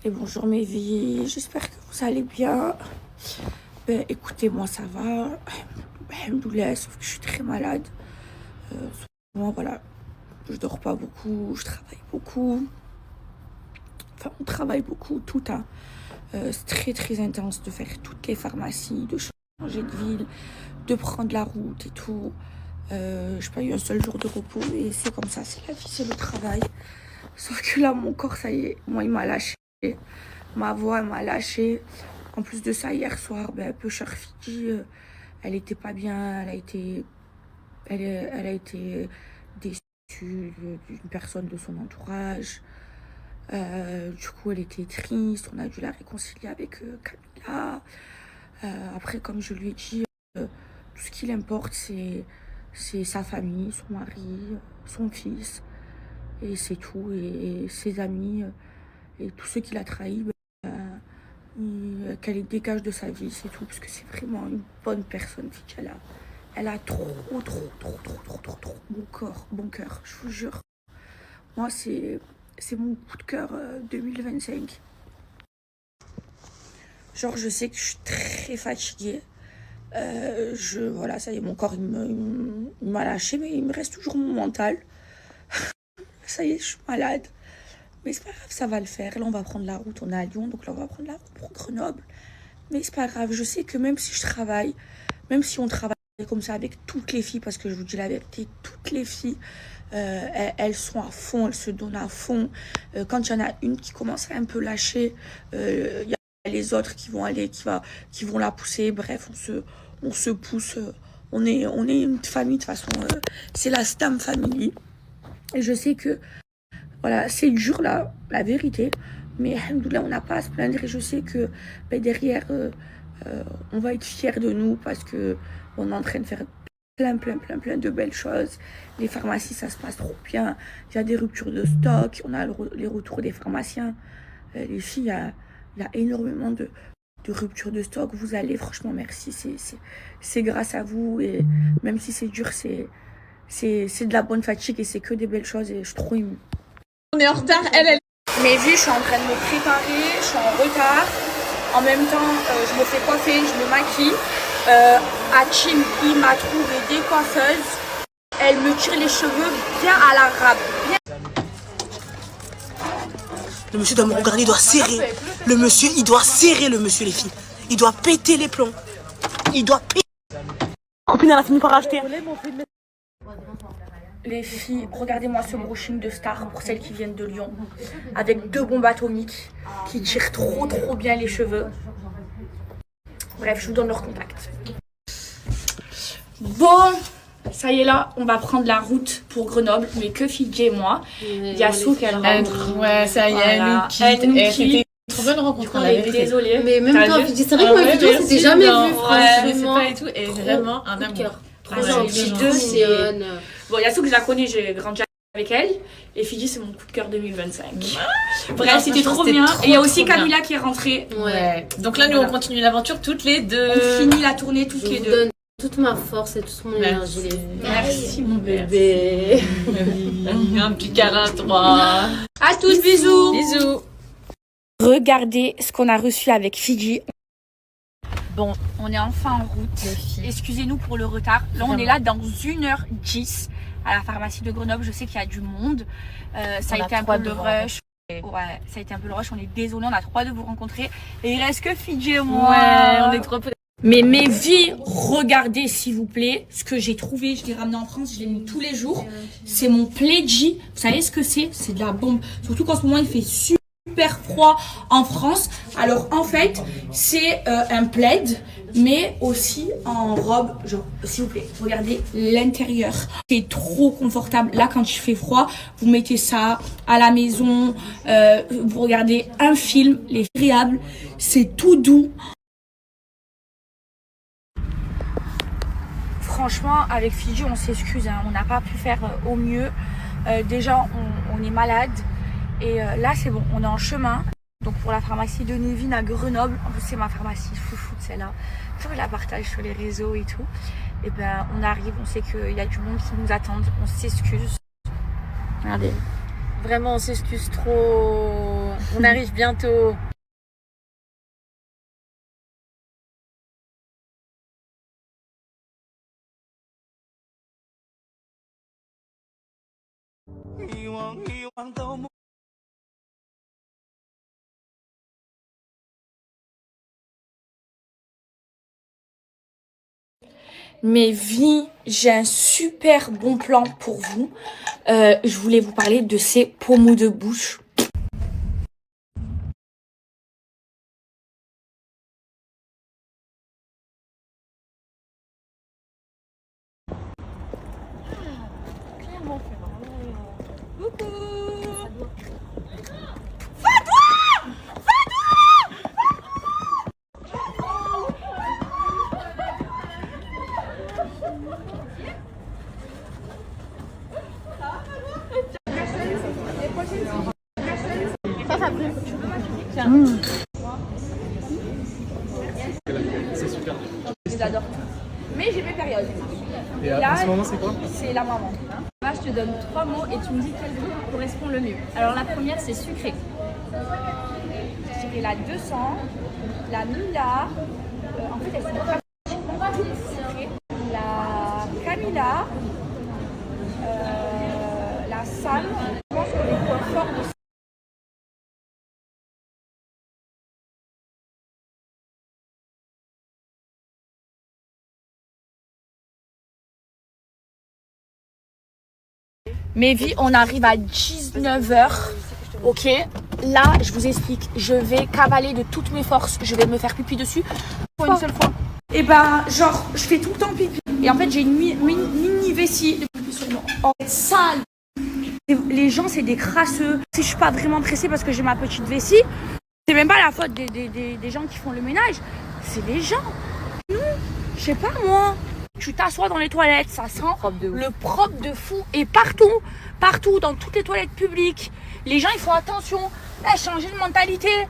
Et bonjour mes vies, j'espère que vous allez bien. Ben écoutez, moi ça va, alhamdoulilah, sauf que je suis très malade. Moi voilà, je dors pas beaucoup, je travaille beaucoup. Enfin, on travaille beaucoup, tout hein. C'est très très intense de faire toutes les pharmacies, de changer de ville, de prendre la route et tout. J'ai pas eu un seul jour de repos et c'est comme ça, c'est la vie, c'est le travail. Sauf que là, mon corps, ça y est, moi il m'a lâché. Ma voix elle m'a lâché. En plus de ça, hier soir, ben, un peu chère Fidji, elle était pas bien, elle a été déçue d'une personne de son entourage. Du coup, elle était triste, on a dû la réconcilier avec Camilla. Après, comme je lui ai dit, tout ce qui l'importe, c'est sa famille, son mari, son fils. Et c'est tout. Et ses amis et tous ceux qui l'a trahi, qu'elle les dégage de sa vie, c'est tout. Parce que c'est vraiment une bonne personne, Fidji. Elle a trop bon cœur, je vous jure. Moi, c'est mon coup de cœur 2025. Genre, je sais que je suis très fatiguée. Voilà, ça y est, mon corps, il m'a lâché, mais il me reste toujours mon mental. Ça y est, je suis malade. Mais c'est pas grave, ça va le faire. Là, on va prendre la route. On est à Lyon, donc là, on va prendre la route pour Grenoble. Mais c'est pas grave. Je sais que même si je travaille, même si on travaille comme ça avec toutes les filles, parce que je vous dis la vérité, toutes les filles, elles sont à fond, elles se donnent à fond. Quand il y en a une qui commence à un peu lâcher, il y a les autres qui vont aller, qui vont la pousser. Bref, on se pousse. On est une famille, de toute façon. C'est la Stam Family. Et je sais que voilà, c'est dur là, la vérité. Mais alhamdoulilah, on n'a pas à se plaindre. Et je sais que derrière, on va être fiers de nous parce que on est en train de faire plein de belles choses. Les pharmacies, ça se passe trop bien. Il y a des ruptures de stock. On a les retours des pharmaciens. Les filles, il y a énormément de ruptures de stock. Vous allez, franchement, merci. C'est grâce à vous. Et même si c'est dur, c'est de la bonne fatigue et c'est que des belles choses. Et je suis trop émue. On est en retard, elle. Mes vies, je suis en train de me préparer, je suis en retard. En même temps, je me fais coiffer, je me maquille. Hachim, il m'a trouvé des coiffeuses. Elle me tire les cheveux bien à l'arabe. Le monsieur doit me regarder, il doit serrer. Le monsieur, les filles. Il doit péter les plombs. Il doit péter. Copine, elle a fini par acheter. Les filles, regardez-moi ce brushing de star pour celles qui viennent de Lyon. Avec 2 bombes atomiques qui tirent trop bien les cheveux. Bref, je vous donne leur contact. Bon, ça y est là, on va prendre la route pour Grenoble, mais que Fidji et moi. Yassou qu'elle rentre. Ouais, ça y est, Voilà. elle nous quitte. C'était trop bonne rencontre. on est désolée. Mais même toi, Fidji, c'est vrai que moi, Fidji, c'était jamais vu, franchement. Et tout, et vraiment un amour. Trop gentil, mignonne. Bon, Yassou que je la connais, j'ai grandi avec elle. Et Fidji, c'est mon coup de cœur 2025. Bref, c'était trop bien. Et il y a aussi Camilla qui est rentrée. Ouais. Donc là, nous, on continue l'aventure toutes les deux. On finit la tournée toutes les Je vous deux. donne toute ma force et toute mon énergie. Merci mon Bébé. Un petit câlin, 3. À tous, bisous. Bisous. Regardez ce qu'on a reçu avec Fidji. Bon, on est enfin en route. Excusez-nous pour le retard. Là, on est là dans 1h10 à la pharmacie de Grenoble. Je sais qu'il y a du monde. Ça a été un peu le rush. Ouais, ça a été un peu le rush. On est désolé, on a trop hâte de vous rencontrer. Et il reste que Fidji et moi. Ouais, on est trop peu. Mais mes vies, regardez s'il vous plaît ce que j'ai trouvé. Je l'ai ramené en France, je l'ai mis tous les jours. C'est mon Pledgy. Vous savez ce que c'est? C'est de la bombe. Surtout qu'en ce moment, il fait super froid en France. Alors en fait, c'est un plaid, mais aussi en robe. Genre, s'il vous plaît, regardez l'intérieur. C'est trop confortable. Là, quand il fait froid, vous mettez ça à la maison. Vous regardez un film, les agréables. C'est tout doux. Franchement, avec Fidji, on s'excuse, hein, on n'a pas pu faire au mieux. Déjà, on est malade. Et là, c'est bon, on est en chemin. Donc pour la pharmacie de Nevin à Grenoble, en plus c'est ma pharmacie chouchoute celle-là. Je la partage sur les réseaux et tout. Et ben on arrive, on sait qu'il y a du monde qui nous attend. On s'excuse. Regardez. Vraiment, on s'excuse trop. On arrive bientôt. Mes vies, j'ai un super bon plan pour vous. Je voulais vous parler de ces pommeaux de bouche. C'est super. Je les adore. Mais j'ai mes périodes. Et Là, en ce moment, c'est quoi? C'est la maman. Moi, je te donne 3 mots et tu me dis quel mot correspond le mieux. Alors, la première, c'est sucré. Je dirais la 200, la Mila. En fait, elles sont pratiquement toutes sucrées. La Camilla, la Sam. Je pense que les points forts de Mes vies, on arrive à 19h, ok? Là, je vous explique, je vais cavaler de toutes mes forces, je vais me faire pipi dessus pour une seule fois. Et ben, genre, je fais tout le temps pipi. Et en fait, j'ai une mini vessie de pipi sur moi. Oh, sale! Les gens, c'est des crasseux. Si je suis pas vraiment pressée parce que j'ai ma petite vessie, c'est même pas la faute des gens qui font le ménage, c'est les gens. Nous, je sais pas moi. Tu t'assois dans les toilettes, ça sent le propre de fou. Et partout, dans toutes les toilettes publiques, les gens ils font attention. Là, changer de mentalité.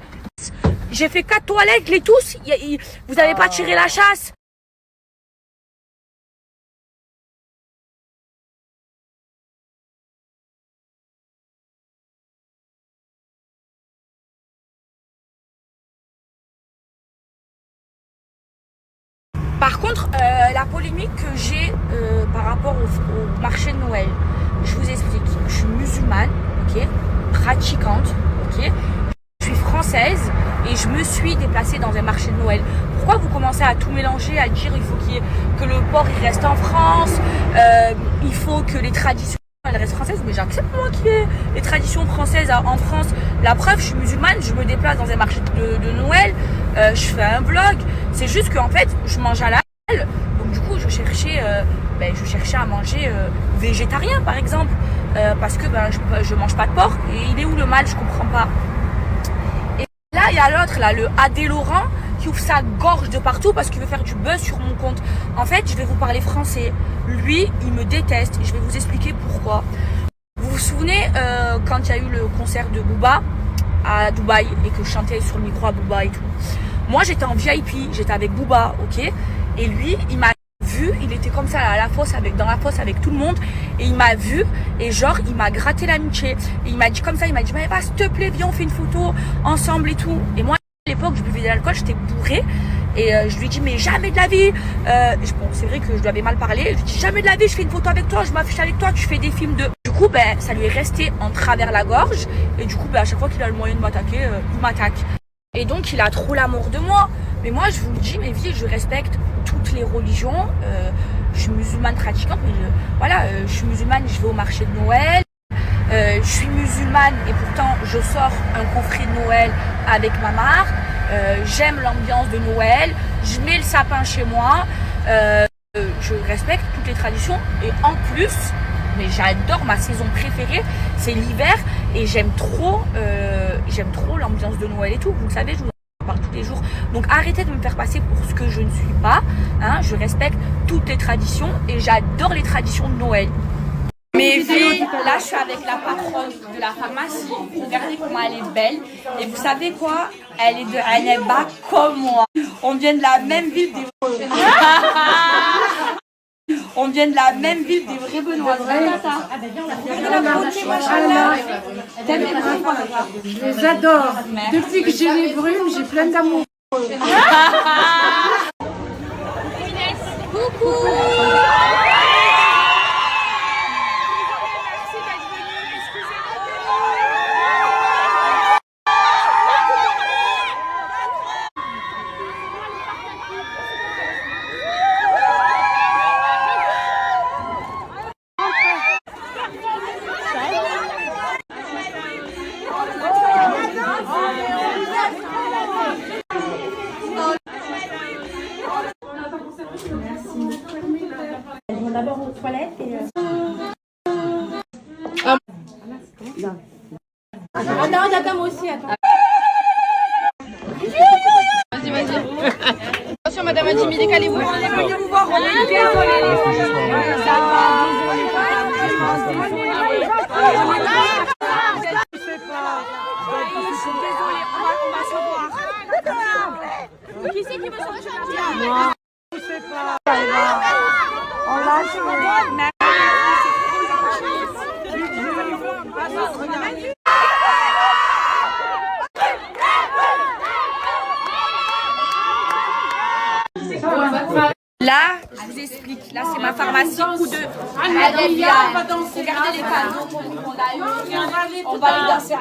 J'ai fait 4 toilettes, les tous, vous avez pas tiré la chasse. Par contre, la polémique que j'ai par rapport au marché de Noël, je vous explique. Je suis musulmane, ok, pratiquante, ok. Je suis française et je me suis déplacée dans un marché de Noël. Pourquoi vous commencez à tout mélanger, à dire il faut que le porc il reste en France, il faut que les traditions elles restent françaises, mais j'accepte moi qu'il y ait les traditions françaises en France. La preuve, je suis musulmane, je me déplace dans un marché de Noël, je fais un vlog. C'est juste qu'en fait, je mange halal, donc du coup, je cherchais à manger végétarien par exemple, parce que je mange pas de porc. Et il est où le mal? Je comprends pas. Et là, il y a l'autre, là, le Adé Laurent, qui ouvre sa gorge de partout parce qu'il veut faire du buzz sur mon compte. En fait, je vais vous parler français. Lui, il me déteste. Je vais vous expliquer pourquoi. Vous vous souvenez quand il y a eu le concert de Booba à Dubaï et que je chantais sur le micro à Booba et tout. Moi, j'étais en VIP, j'étais avec Booba, ok. Et lui, il m'a vu, il était comme ça dans la fosse avec tout le monde. Et il m'a vu et genre, il m'a gratté l'amitié. Et il m'a dit comme ça, il m'a dit, mais va, s'il te plaît, viens, on fait une photo ensemble et tout. Et moi, à l'époque, je buvais de l'alcool, j'étais bourrée. Et je lui dis, mais jamais de la vie. Bon, c'est vrai que je lui avais mal parlé. Je lui dis, jamais de la vie, je fais une photo avec toi, je m'affiche avec toi, tu fais des films de. Du coup, ça lui est resté en travers la gorge. Et du coup, à chaque fois qu'il a le moyen de m'attaquer, il m'attaque. Et donc, il a trop l'amour de moi. Mais moi, je vous le dis, mes vies, je respecte toutes les religions. Je suis musulmane pratiquante, mais je suis musulmane, je vais au marché de Noël. Je suis musulmane et pourtant, je sors un coffret de Noël avec ma mère. J'aime l'ambiance de Noël, je mets le sapin chez moi, je respecte toutes les traditions et en plus, mais j'adore ma saison préférée, c'est l'hiver et j'aime trop l'ambiance de Noël et tout, vous le savez, je vous en parle tous les jours. Donc arrêtez de me faire passer pour ce que je ne suis pas, hein, je respecte toutes les traditions et j'adore les traditions de Noël. Mes filles, là je suis avec la patronne de la pharmacie, regardez comment elle est belle et vous savez quoi, elle est de Anneba comme moi, on vient de la même ville des On vient de la même ville des vrais Benoît. Regardez la beauté, machallah. T'aimes les brumes? Je les adore. Depuis que j'ai les brumes, j'ai plein d'amour. Elles vont d'abord aux toilettes et... Ah non, attends, moi aussi, attends. Vas-y, vas-y. Attention, madame Adjimi, décalez-vous. On est venu vous voir, on est désolé. Ça va. Qui c'est qui veut sortir? Moi. Je sais pas. On lâche. Là, je vous explique. Là, c'est ma pharmacie. Coup de. Regardez les cadeaux qu'on a eu. On va les danser.